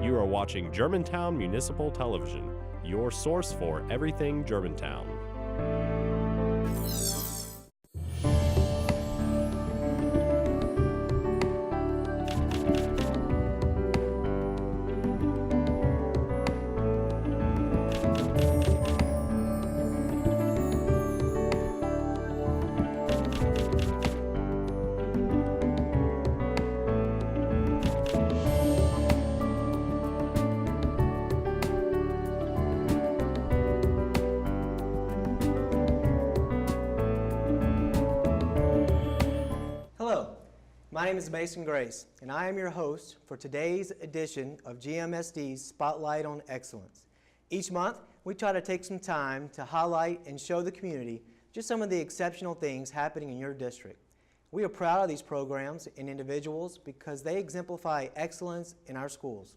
You are watching Germantown Municipal Television, your source for everything Germantown. Hello, my name is Mason Grace, and I am your host for today's edition of GMSD's Spotlight on Excellence. Each month, we try to take some time to highlight and show the community just some of the exceptional things happening in your district. We are proud of these programs and individuals because they exemplify excellence in our schools.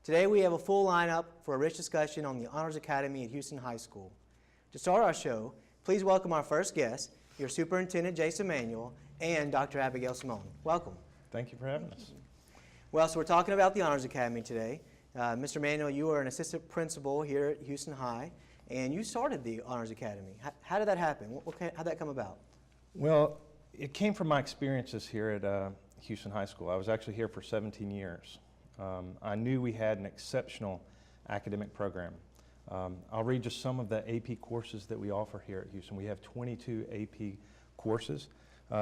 Today, we have a full lineup for a rich discussion on the Honors Academy at Houston High School. To start our show, please welcome our first guest, your Superintendent Jason Manuel, and Dr. Abigail Simone. Welcome. Thank you for having us. Well, so we're talking about the Honors Academy today. Mr. Manuel, you are an assistant principal here at Houston High, and you started the Honors Academy. How did that happen? How did that come about? Well, it came from my experiences here at Houston High School. I was actually here for 17 years. I knew we had an exceptional academic program. I'll read just some of the AP courses that we offer here at Houston. We have 22 AP courses.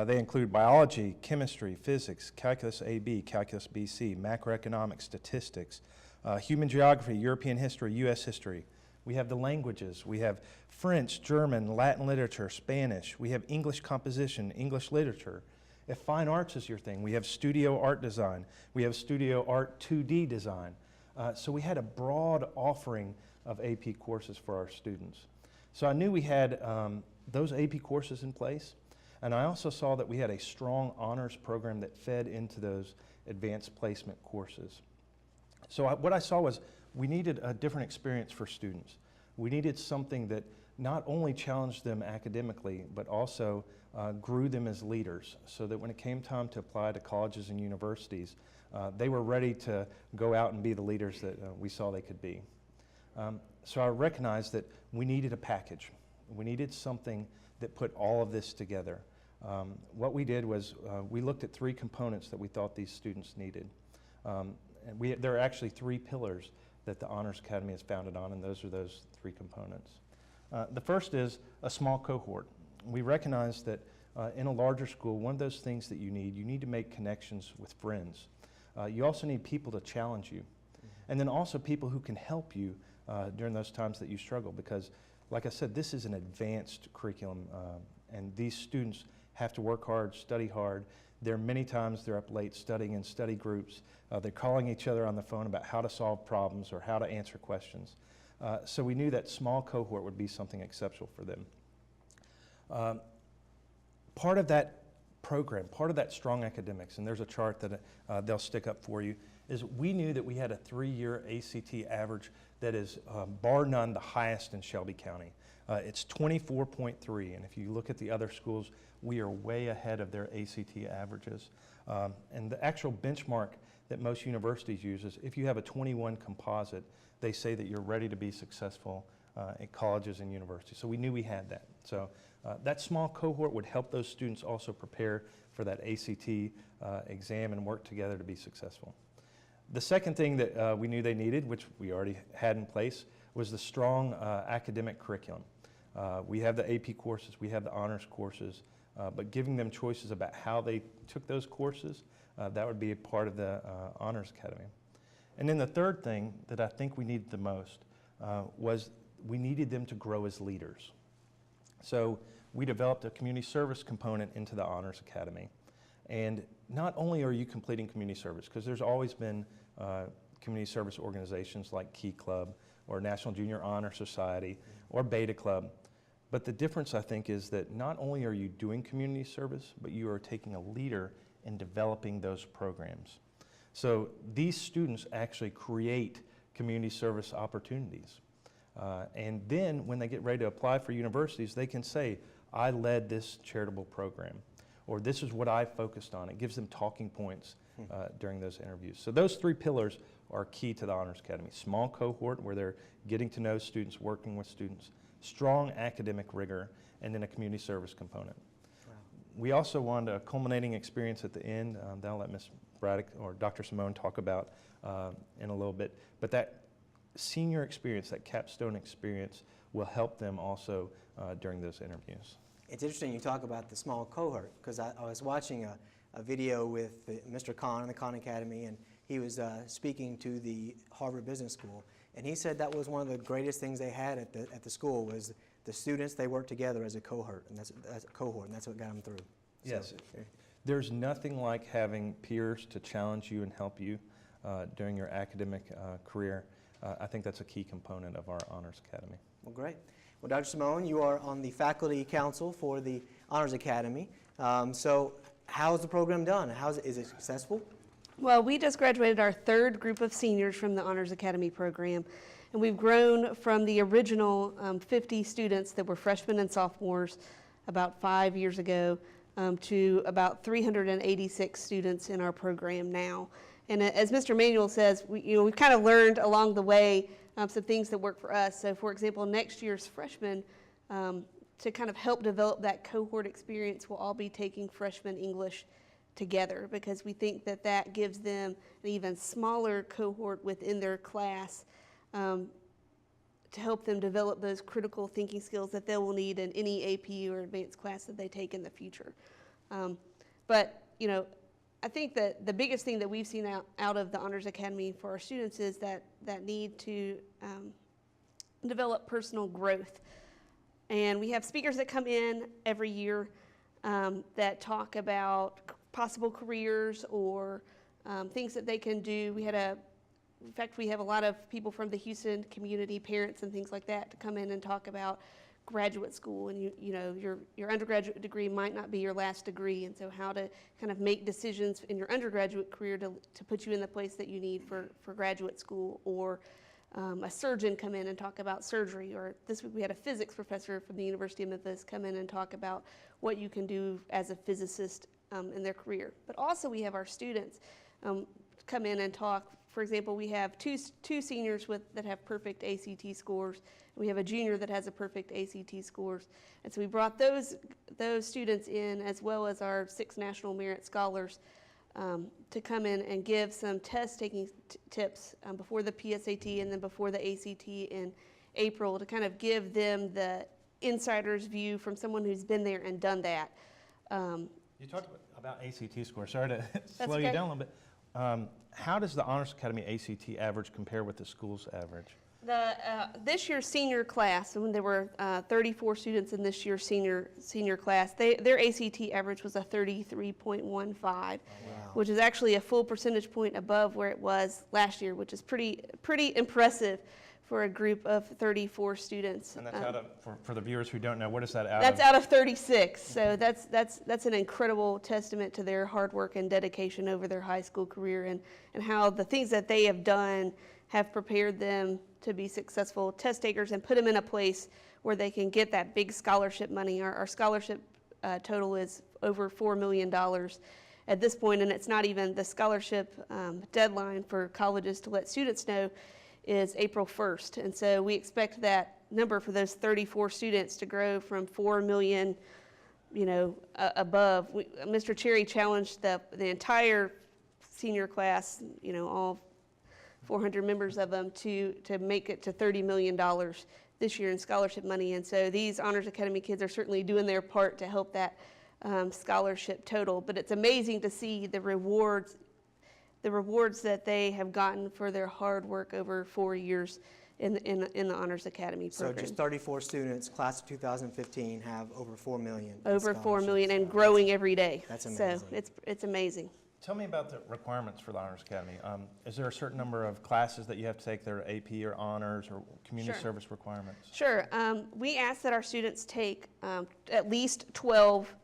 They include biology, chemistry, physics, calculus AB, calculus BC, macroeconomics, statistics, human geography, European history, U.S. history. We have the languages. We have French, German, Latin literature, Spanish. We have English composition, English literature. If fine arts is your thing, we have studio art design. We have studio art 2D design. So we had a broad offering of AP courses for our students. So I knew we had those AP courses in place. And I also saw that we had a strong honors program that fed into those advanced placement courses. So what I saw was we needed a different experience for students. We needed something that not only challenged them academically, but also grew them as leaders, so that when it came time to apply to colleges and universities, they were ready to go out and be the leaders that we saw they could be. So I recognized that we needed a package. We needed something that put all of this together. What we did was we looked at three components that we thought these students needed. And there are actually three pillars that the Honors Academy is founded on, and those are those three components. The first is a small cohort. We recognize that in a larger school, one of those things that you need to make connections with friends. You also need people to challenge you, and then also people who can help you during those times that you struggle, because like I said, this is an advanced curriculum, and these students have to work hard, study hard. There are many times they're up late studying in study groups. They're calling each other on the phone about how to solve problems or how to answer questions. So we knew that small cohort would be something exceptional for them. Part of that program, part of that strong academics, and there's a chart that they'll stick up for you, is we knew that we had a 3-year ACT average that is, bar none, the highest in Shelby County. It's 24.3, and if you look at the other schools, we are way ahead of their ACT averages. And the actual benchmark that most universities use is if you have a 21 composite, they say that you're ready to be successful at colleges and universities. So we knew we had that. So that small cohort would help those students also prepare for that ACT exam and work together to be successful. The second thing that we knew they needed, which we already had in place, was the strong academic curriculum. We have the AP courses, we have the honors courses, but giving them choices about how they took those courses, that would be a part of the Honors Academy. And then the third thing that I think we needed the most was we needed them to grow as leaders. So we developed a community service component into the Honors Academy. And not only are you completing community service, because there's always been community service organizations like Key Club or National Junior Honor Society or Beta Club, but the difference I think is that not only are you doing community service, but you are taking a leader in developing those programs. So these students actually create community service opportunities. And then when they get ready to apply for universities, they can say, I led this charitable program, or this is what I focused on. It gives them talking points during those interviews. So those three pillars are key to the Honors Academy. Small cohort where they're getting to know students, working with students, strong academic rigor, and then a community service component. Wow. We also want a culminating experience at the end that I'll let Ms. Braddock or Dr. Simone talk about in a little bit. But that senior experience, that capstone experience, will help them also during those interviews. It's interesting you talk about the small cohort, because I was watching a video with Mr. Khan in the Khan Academy, and he was speaking to the Harvard Business School, and he said that was one of the greatest things they had at the school was the students. They worked together as a cohort, and that's what got them through. Yes. So, There's nothing like having peers to challenge you and help you during your academic career. I think that's a key component of our Honors Academy. well, great. Well, Dr. Simone, you are on the faculty council for the Honors Academy. So how is the program done? Is it successful? Well, we just graduated our third group of seniors from the Honors Academy program, and we've grown from the original 50 students that were freshmen and sophomores about 5 years ago to about 386 students in our program now. And as Mr. Manuel says, we've kind of learned along the way some things that work for us. So, for example, next year's freshmen, to kind of help develop that cohort experience, we'll all be taking freshman English together, because we think that that gives them an even smaller cohort within their class to help them develop those critical thinking skills that they will need in any AP or advanced class that they take in the future. But, I think that the biggest thing that we've seen out of the Honors Academy for our students is that need to develop personal growth. And we have speakers that come in every year that talk about possible careers or things that they can do. In fact, we have a lot of people from the Houston community, parents and things like that, to come in and talk about graduate school, and your undergraduate degree might not be your last degree, and so how to kind of make decisions in your undergraduate career to put you in the place that you need for graduate school, or a surgeon come in and talk about surgery, or this week we had a physics professor from the University of Memphis come in and talk about what you can do as a physicist in their career. But also we have our students come in and talk. For example, we have two seniors that have perfect ACT scores. We have a junior that has a perfect ACT scores. And so we brought those students in, as well as our 6 National Merit Scholars, to come in and give some test-taking tips before the PSAT and then before the ACT in April, to kind of give them the insider's view from someone who's been there and done that. You talked about ACT scores. Sorry to slow okay. you down a little bit. How does the Honors Academy ACT average compare with the school's average? This year's senior class, when there were 34 students in this year's senior class, their ACT average was a 33.15, which is actually a full percentage point above where it was last year, which is pretty impressive for a group of 34 students. And that's out of, for the viewers who don't know, what is that out of? That's out of 36, so that's an incredible testament to their hard work and dedication over their high school career, and how the things that they have done have prepared them to be successful test takers and put them in a place where they can get that big scholarship money. Our scholarship total is over $4 million at this point, and it's not even the scholarship deadline for colleges to let students know is April 1st. And so we expect that number for those 34 students to grow from 4 million, above. Mr. Cherry challenged the entire senior class, all 400 members of them, to make it to $30 million this year in scholarship money. And so these Honors Academy kids are certainly doing their part to help that scholarship total. But it's amazing to see the rewards that they have gotten for their hard work over 4 years in the Honors Academy program. So just 34 students, class of 2015, have over $4 million. Over $4 million and growing every day. That's amazing. So it's amazing. Tell me about the requirements for the Honors Academy. Is there a certain number of classes that you have to take that are AP or honors or community service requirements? Sure. We ask that our students take at least 12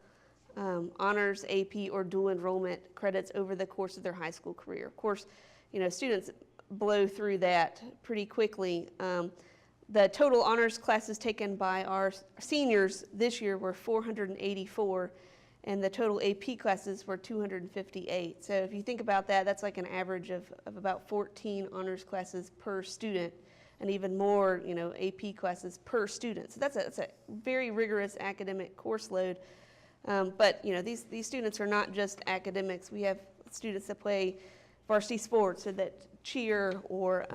honors, AP, or dual enrollment credits over the course of their high school career. Of course, students blow through that pretty quickly. The total honors classes taken by our seniors this year were 484, and the total AP classes were 258. So if you think about that, that's like an average of about 14 honors classes per student, and even more, AP classes per student. So that's a very rigorous academic course load. But these students are not just academics. We have students that play varsity sports, or that cheer, or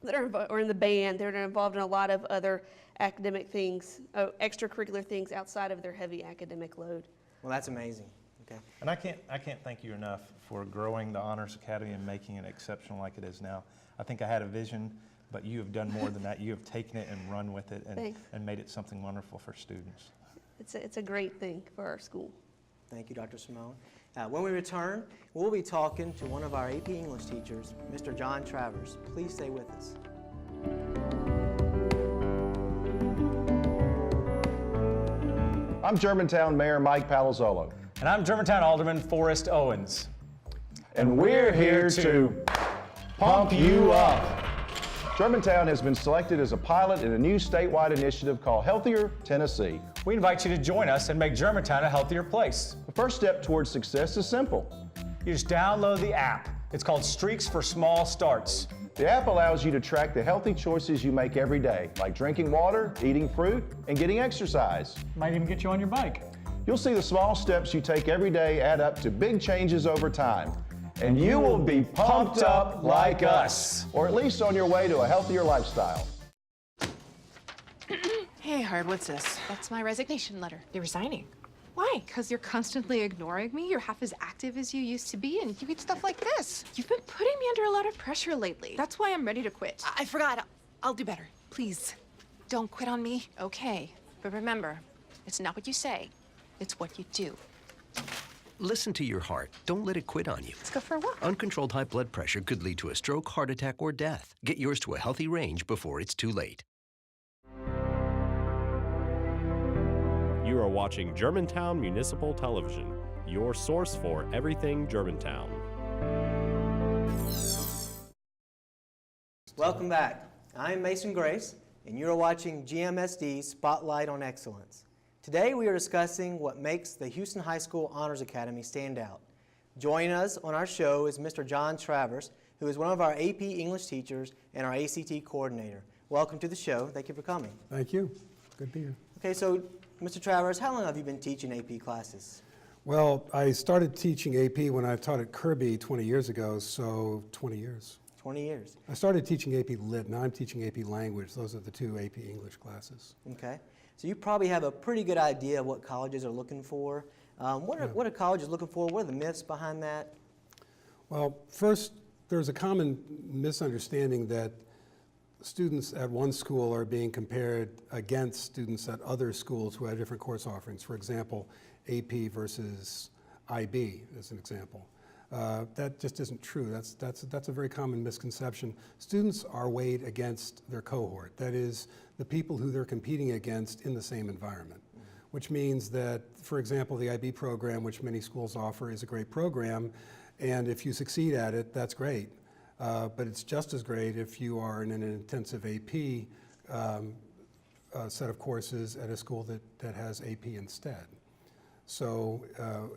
that are in the band. They're involved in a lot of other academic things, extracurricular things outside of their heavy academic load. Well, that's amazing. Okay. And I can't thank you enough for growing the Honors Academy and making it exceptional like it is now. I think I had a vision, but you have done more than that. You have taken it and run with it and made it something wonderful for students. It's a great thing for our school. Thank you, Dr. Simone. When we return, we'll be talking to one of our AP English teachers, Mr. John Travers. Please stay with us. I'm Germantown Mayor Mike Palazzolo. And I'm Germantown Alderman Forrest Owens. And we're here to pump you up. Germantown has been selected as a pilot in a new statewide initiative called Healthier Tennessee. We invite you to join us and make Germantown a healthier place. The first step towards success is simple. You just download the app. It's called Streaks for Small Starts. The app allows you to track the healthy choices you make every day, like drinking water, eating fruit, and getting exercise. Might even get you on your bike. You'll see the small steps you take every day add up to big changes over time. And you will be pumped up like us, or at least on your way to a healthier lifestyle. Hey, Hard, what's this? That's my resignation letter. You're resigning. Why? Because you're constantly ignoring me. You're half as active as you used to be, and you get stuff like this. You've been putting me under a lot of pressure lately. That's why I'm ready to quit. I forgot. I'll do better. Please, don't quit on me. Okay, but remember, it's not what you say, it's what you do. Listen to your heart. Don't let it quit on you. Let's go for a walk. Uncontrolled high blood pressure could lead to a stroke, heart attack, or death. Get yours to a healthy range before it's too late. You are watching Germantown Municipal Television, your source for everything Germantown. Welcome back. I'm Mason Grace, and you're watching GMSD's Spotlight on Excellence. Today we are discussing what makes the Houston High School Honors Academy stand out. Joining us on our show is Mr. John Travers, who is one of our AP English teachers and our ACT coordinator. Welcome to the show. Thank you for coming. Thank you. Good to be here. Okay, so Mr. Travers, how long have you been teaching AP classes? Well, I started teaching AP when I taught at Kirby 20 years ago, so 20 years. 20 years. I started teaching AP Lit, now I'm teaching AP Language. Those are the two AP English classes. Okay. So you probably have a pretty good idea of what colleges are looking for. What are colleges looking for? What are the myths behind that? Well, first, there's a common misunderstanding that students at one school are being compared against students at other schools who have different course offerings. For example, AP versus IB, as an example. That just isn't true. That's a very common misconception. Students are weighed against their cohort. That is, the people who they're competing against in the same environment, which means that, for example, the IB program, which many schools offer, is a great program, and if you succeed at it, that's great. But it's just as great if you are in an intensive AP set of courses at a school that has AP instead. So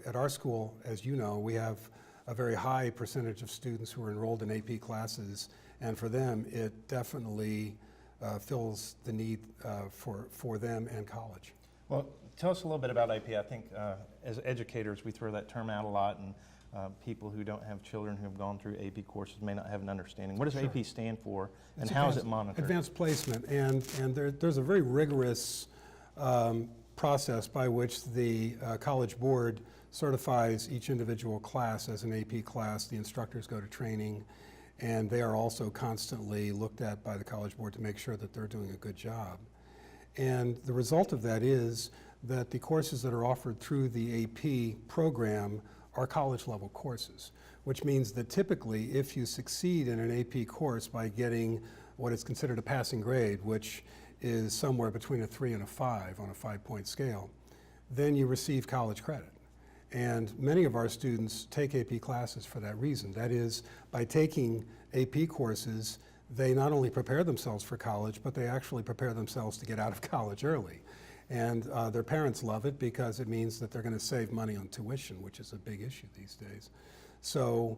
at our school, as you know, we have a very high percentage of students who are enrolled in AP classes, and for them, it definitely fills the need for them and college. Well, tell us a little bit about AP. I think as educators, we throw that term out a lot, and people who don't have children who have gone through AP courses may not have an understanding. What does AP stand for, and how is it monitored? Advanced placement, and there's a very rigorous process by which the College Board certifies each individual class as an AP class. The instructors go to training, and they are also constantly looked at by the College Board to make sure that they're doing a good job. And the result of that is that the courses that are offered through the AP program are college-level courses, which means that typically if you succeed in an AP course by getting what is considered a passing grade, which is somewhere between a 3 and a 5 on a 5-point scale, then you receive college credit. And many of our students take AP classes for that reason. That is, by taking AP courses, they not only prepare themselves for college, but they actually prepare themselves to get out of college early. And their parents love it because it means that they're going to save money on tuition, which is a big issue these days. So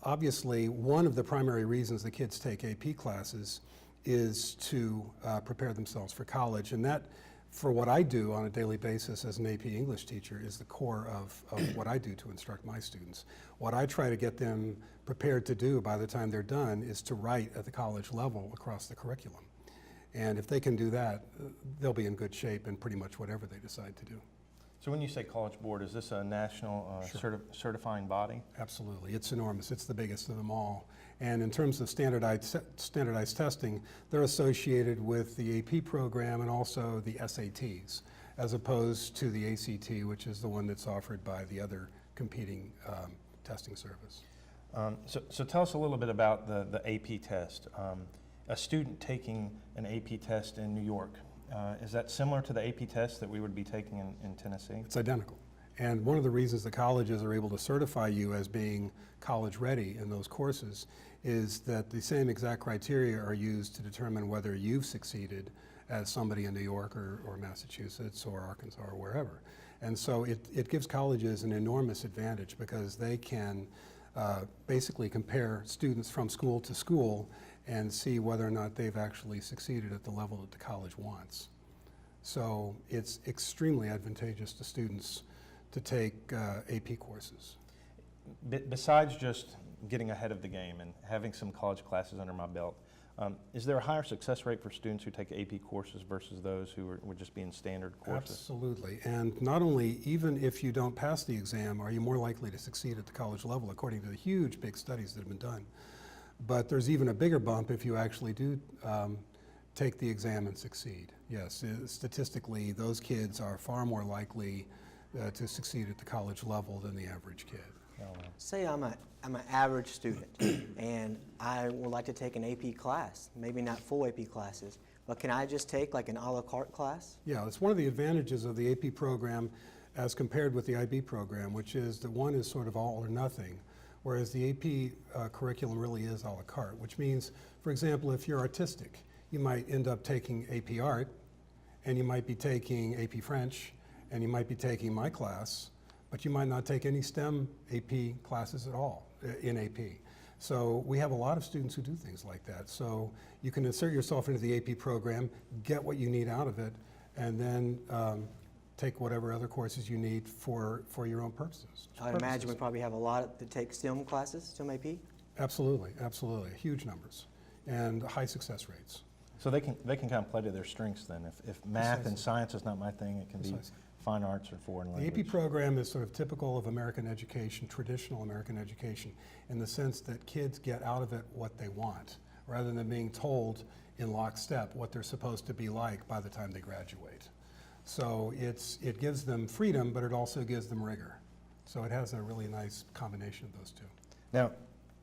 obviously, one of the primary reasons the kids take AP classes is to prepare themselves for college. And that, for what I do on a daily basis as an AP English teacher, is the core of what I do to instruct my students. What I try to get them prepared to do by the time they're done is to write at the college level across the curriculum. And if they can do that, they'll be in good shape in pretty much whatever they decide to do. So when you say College Board, is this a national Sure. certifying body? Absolutely. It's enormous. It's the biggest of them all. And in terms of standardized testing, they're associated with the AP program and also the SATs, as opposed to the ACT, which is the one that's offered by the other competing testing service. So tell us a little bit about the AP test. A student taking an AP test in New York, is that similar to the AP test that we would be taking in Tennessee? It's identical. And one of the reasons the colleges are able to certify you as being college ready in those courses is that the same exact criteria are used to determine whether you've succeeded as somebody in New York or Massachusetts or Arkansas or wherever. And so it gives colleges an enormous advantage because they can basically compare students from school to school and see whether or not they've actually succeeded at the level that the college wants. So it's extremely advantageous to students to take AP courses. Besides just getting ahead of the game and having some college classes under my belt, is there a higher success rate for students who take AP courses versus those who would just be in standard courses? Absolutely. And not only, even if you don't pass the exam, are you more likely to succeed at the college level, according to the huge big studies that have been done. But there's even a bigger bump if you actually do take the exam and succeed. Yes, statistically, those kids are far more likely to succeed at the college level than the average kid. Say I'm an average student and I would like to take an AP class, maybe not full AP classes, but can I just take like an a la carte class? Yeah, it's one of the advantages of the AP program as compared with the IB program, which is that one is sort of all or nothing, whereas the AP curriculum really is a la carte, which means, for example, if you're artistic, you might end up taking AP Art, and you might be taking AP French, and you might be taking my class, but you might not take any STEM AP classes at all in AP. So we have a lot of students who do things like that. So you can insert yourself into the AP program, get what you need out of it, and then take whatever other courses you need for your own purposes. I'd imagine we probably have a lot that take STEM classes, STEM AP? Absolutely, absolutely. Huge numbers and high success rates. So they can kind of play to their strengths then. If math and science is not my thing, it can be fine arts or foreign language. The AP program is sort of typical of American education, traditional American education, in the sense that kids get out of it what they want, rather than being told in lockstep what they're supposed to be like by the time they graduate. So it gives them freedom, but it also gives them rigor. So it has a really nice combination of those two. Now,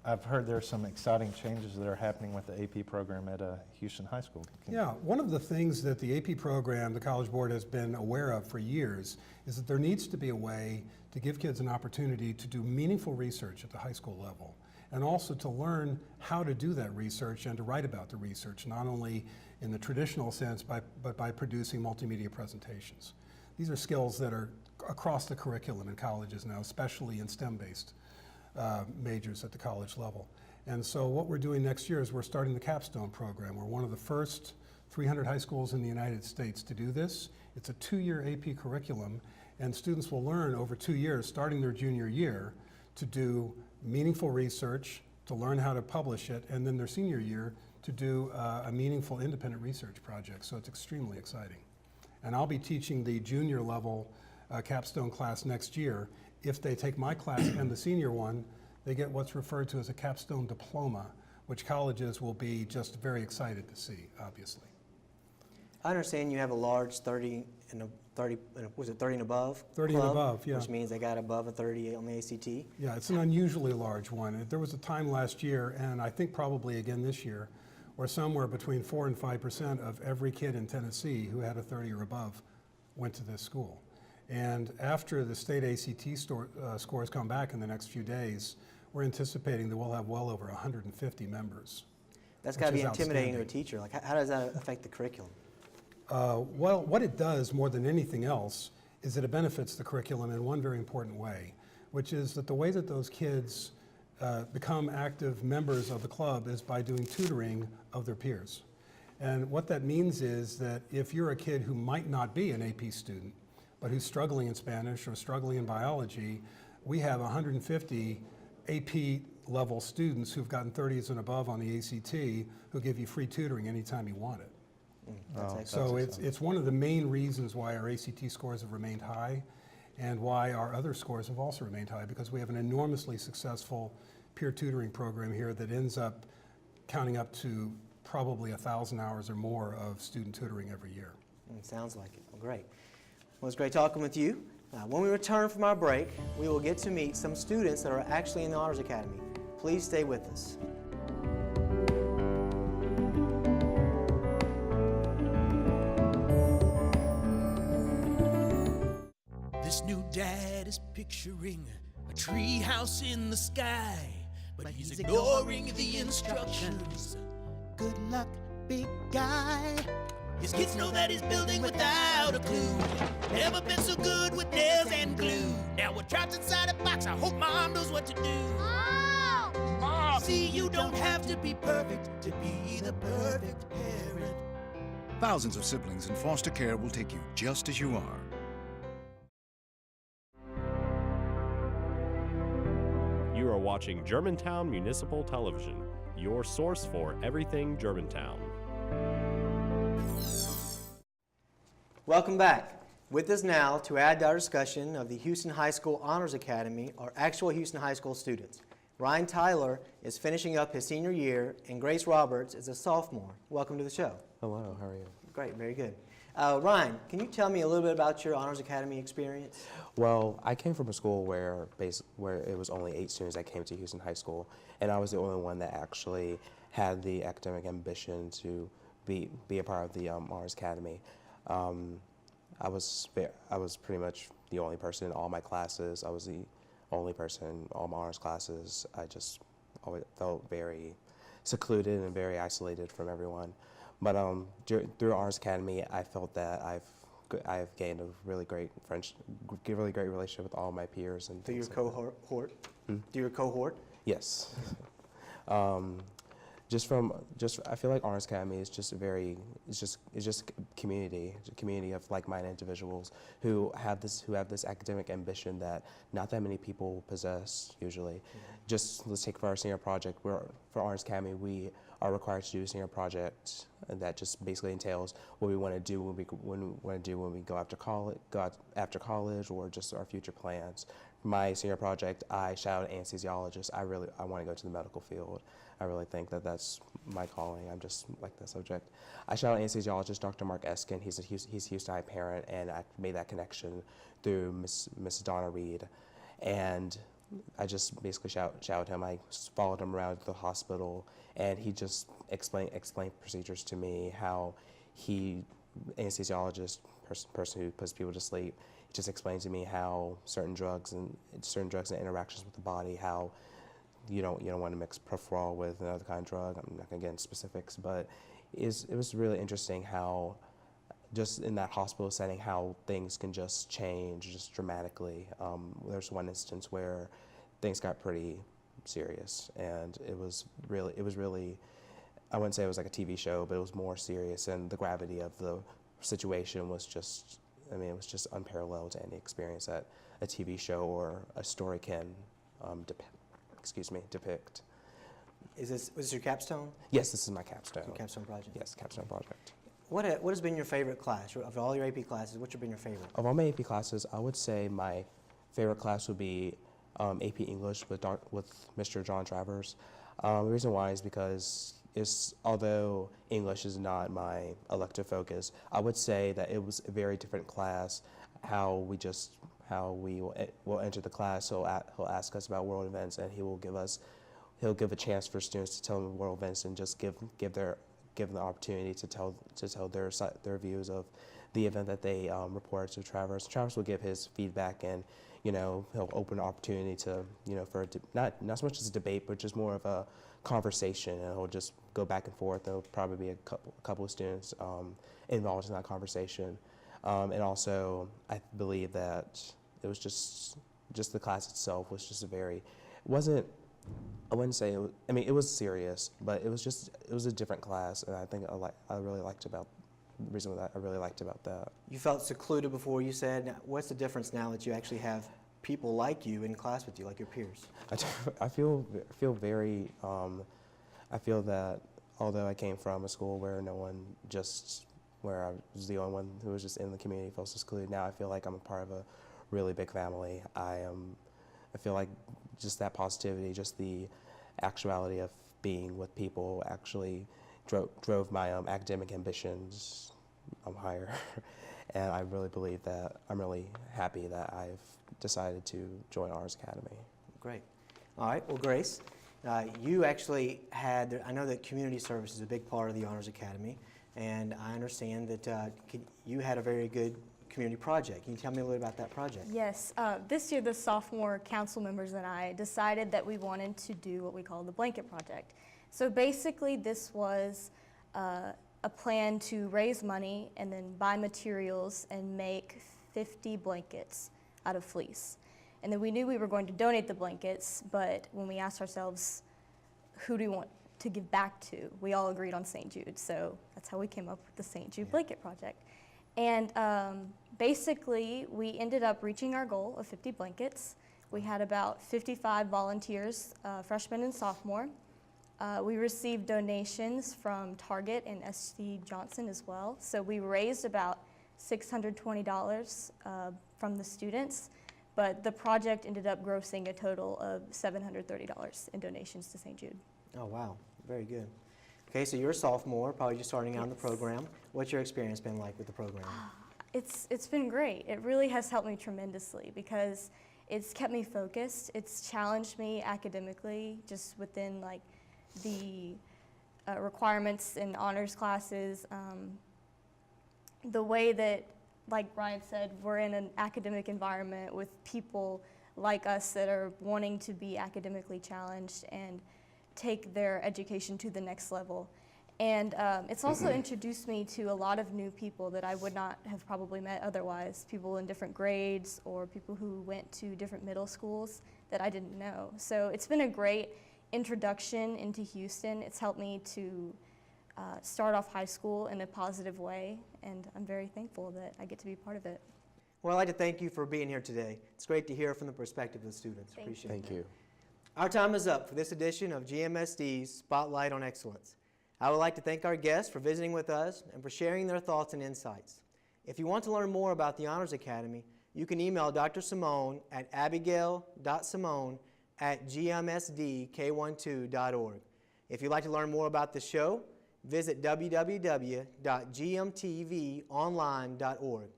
I've heard there are some exciting changes that are happening with the AP program at Houston High School. Yeah, one of the things that the AP program, the College Board, has been aware of for years is that there needs to be a way to give kids an opportunity to do meaningful research at the high school level, and also to learn how to do that research and to write about the research, not only in the traditional sense, but by producing multimedia presentations. These are skills that are across the curriculum in colleges now, especially in STEM-based majors at the college level. And so what we're doing next year is we're starting the capstone program. We're one of the first 300 high schools in the United States to do this. It's a 2-year AP curriculum, and students will learn over 2 years, starting their junior year, to do meaningful research, to learn how to publish it, and then their senior year to do a meaningful independent research project. So it's extremely exciting. And I'll be teaching the junior level capstone class next year. If they take my class and the senior one, they get what's referred to as a capstone diploma, which colleges will be just very excited to see, obviously. I understand you have a large 30 and above 30 club, and above, yeah. Which means they got above a 30 on the ACT. Yeah, it's an unusually large one. There was a time last year, and I think probably again this year, where somewhere between 4 and 5% of every kid in Tennessee who had a 30 or above went to this school. And after the state ACT scores come back in the next few days, we're anticipating that we'll have well over 150 members. That's got to be intimidating to a teacher. Like, how does that affect the curriculum? Well, what it does more than anything else is that it benefits the curriculum in one very important way, which is that the way that those kids become active members of the club is by doing tutoring of their peers. And what that means is that if you're a kid who might not be an AP student, but who's struggling in Spanish or struggling in biology, we have 150 AP level students who've gotten 30s and above on the ACT who give you free tutoring anytime you want it. So it's one of the main reasons why our ACT scores have remained high and why our other scores have also remained high, because we have an enormously successful peer tutoring program here that ends up counting up to probably 1,000 hours or more of student tutoring every year. Sounds like it. Well, great. Well, it's great talking with you. When we return from our break, we will get to meet some students that are actually in the Honors Academy. Please stay with us. This new dad is picturing a tree house in the sky, but he's ignoring the instructions. Good luck, big guy. His kids know that he's building without a clue. Never been so good with nails and glue. Now we're trapped inside a box. I hope mom knows what to do. Mom! See, you don't have to be perfect to be the perfect parent. Thousands of siblings in foster care will take you just as you are. You are watching Germantown Municipal Television, your source for everything Germantown. Welcome back. With us now to add to our discussion of the Houston High School Honors Academy are actual Houston High School students. Ryan Tyler is finishing up his senior year, and Grace Roberts is a sophomore. Welcome to the show. Hello, how are you? Great, very good. Ryan, can you tell me a little bit about your Honors Academy experience? Well, I came from a school where it was only 8 students that came to Houston High School, and I was the only one that actually had the academic ambition to be a part of the Honors Academy. I was pretty much the only person in all my classes. I was the only person in all my honors classes. I just always felt very secluded and very isolated from everyone. But through Honors Academy, I felt that I've gained a really great really great relationship with all my peers and through your cohort. Through your cohort. Yes. I feel like Honors Academy is just community. It's a community of like-minded individuals who have this academic ambition that not that many people possess usually. Just let's take for our senior project. For Honors Academy, we are required to do a senior project, and that just basically entails what we want to do when we go after college, or just our future plans. For my senior project, I shadowed an anesthesiologist. I want to go to the medical field. I really think that that's my calling. I'm just like the subject. I shadowed an anesthesiologist, Dr. Mark Eskin. He's a Houston High parent, and I made that connection through Miss Donna Reed. And I just basically shadowed him. I followed him around the hospital, and he just explained procedures to me, how anesthesiologist, person who puts people to sleep, he just explained to me how certain drugs and interactions with the body, how you don't want to mix Profiterol with another kind of drug. I'm not going to get into specifics, but it was really interesting how just in that hospital setting, how things can just change just dramatically. There's one instance where things got pretty serious, and it was really, I wouldn't say it was like a TV show, but it was more serious, and the gravity of the situation was just, it was just unparalleled to any experience that a TV show or a story can depict. Was this your capstone? Yes, this is my capstone. Your capstone project? Yes, capstone project. What has been your favorite class? Of all your AP classes, what's been your favorite? Of all my AP classes, I would say my favorite class would be AP English with Mr. John Travers. The reason why is because although English is not my elective focus, I would say that it was a very different class. How we will enter the class, he'll ask us about world events, and he'll give a chance for students to tell them world events, and just give them the opportunity to tell their views of the event that they reported to Travers. Travers will give his feedback and he'll open an opportunity to, for not so much as a debate, but just more of a conversation, and he'll just go back and forth. There'll probably be a couple of students involved in that conversation. And also, I believe that it was just the class itself was just I wouldn't say, it was serious, but it was a different class, and I think the reason that I really liked about that. You felt secluded before, you said. Now, what's the difference now that you actually have people like you in class with you, like your peers? I feel very, I feel that although I came from a school where where I was the only one who was just in the community, felt secluded, now I feel like I'm a part of a really big family. I feel like just that positivity, just the actuality of being with people actually drove my academic ambitions higher. And I really believe that I'm really happy that I've decided to join Honors Academy. Great. All right, well, Grace, you actually had, I know that community service is a big part of the Honors Academy, and I understand that you had a very good community project. Can you tell me a little about that project? Yes. This year, the sophomore council members and I decided that we wanted to do what we call the blanket project. So basically, this was a plan to raise money and then buy materials and make 50 blankets out of fleece. And then we knew we were going to donate the blankets, but when we asked ourselves, who do we want to give back to, we all agreed on St. Jude. So that's how we came up with the St. Jude Blanket Project. And basically, we ended up reaching our goal of 50 blankets. We had about 55 volunteers, freshmen and sophomore. We received donations from Target and S.C. Johnson as well. So we raised about $620 from the students, but the project ended up grossing a total of $730 in donations to St. Jude. Oh, wow. Very good. Okay, so you're a sophomore, probably just starting out in the program. What's your experience been like with the program? It's been great. It really has helped me tremendously because it's kept me focused. It's challenged me academically, just within like the requirements in honors classes. The way that, like Ryan said, we're in an academic environment with people like us that are wanting to be academically challenged and take their education to the next level. And it's also introduced me to a lot of new people that I would not have probably met otherwise, people in different grades or people who went to different middle schools that I didn't know. So it's been a great introduction into Houston. It's helped me to start off high school in a positive way, and I'm very thankful that I get to be part of it. Well, I'd like to thank you for being here today. It's great to hear from the perspective of the students. Appreciate it. Thank you. Our time is up for this edition of GMSD's Spotlight on Excellence. I would like to thank our guests for visiting with us and for sharing their thoughts and insights. If you want to learn more about the Honors Academy, you can email Dr. Simone at abigail.simone@gmsdk12.org. If you'd like to learn more about the show, visit www.gmtvonline.org.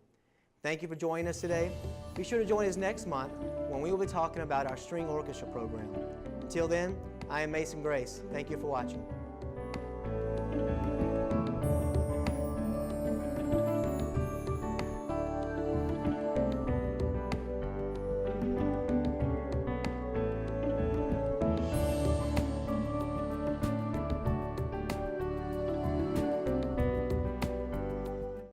Thank you for joining us today. Be sure to join us next month when we will be talking about our string orchestra program. Until then, I am Mason Grace. Thank you for watching.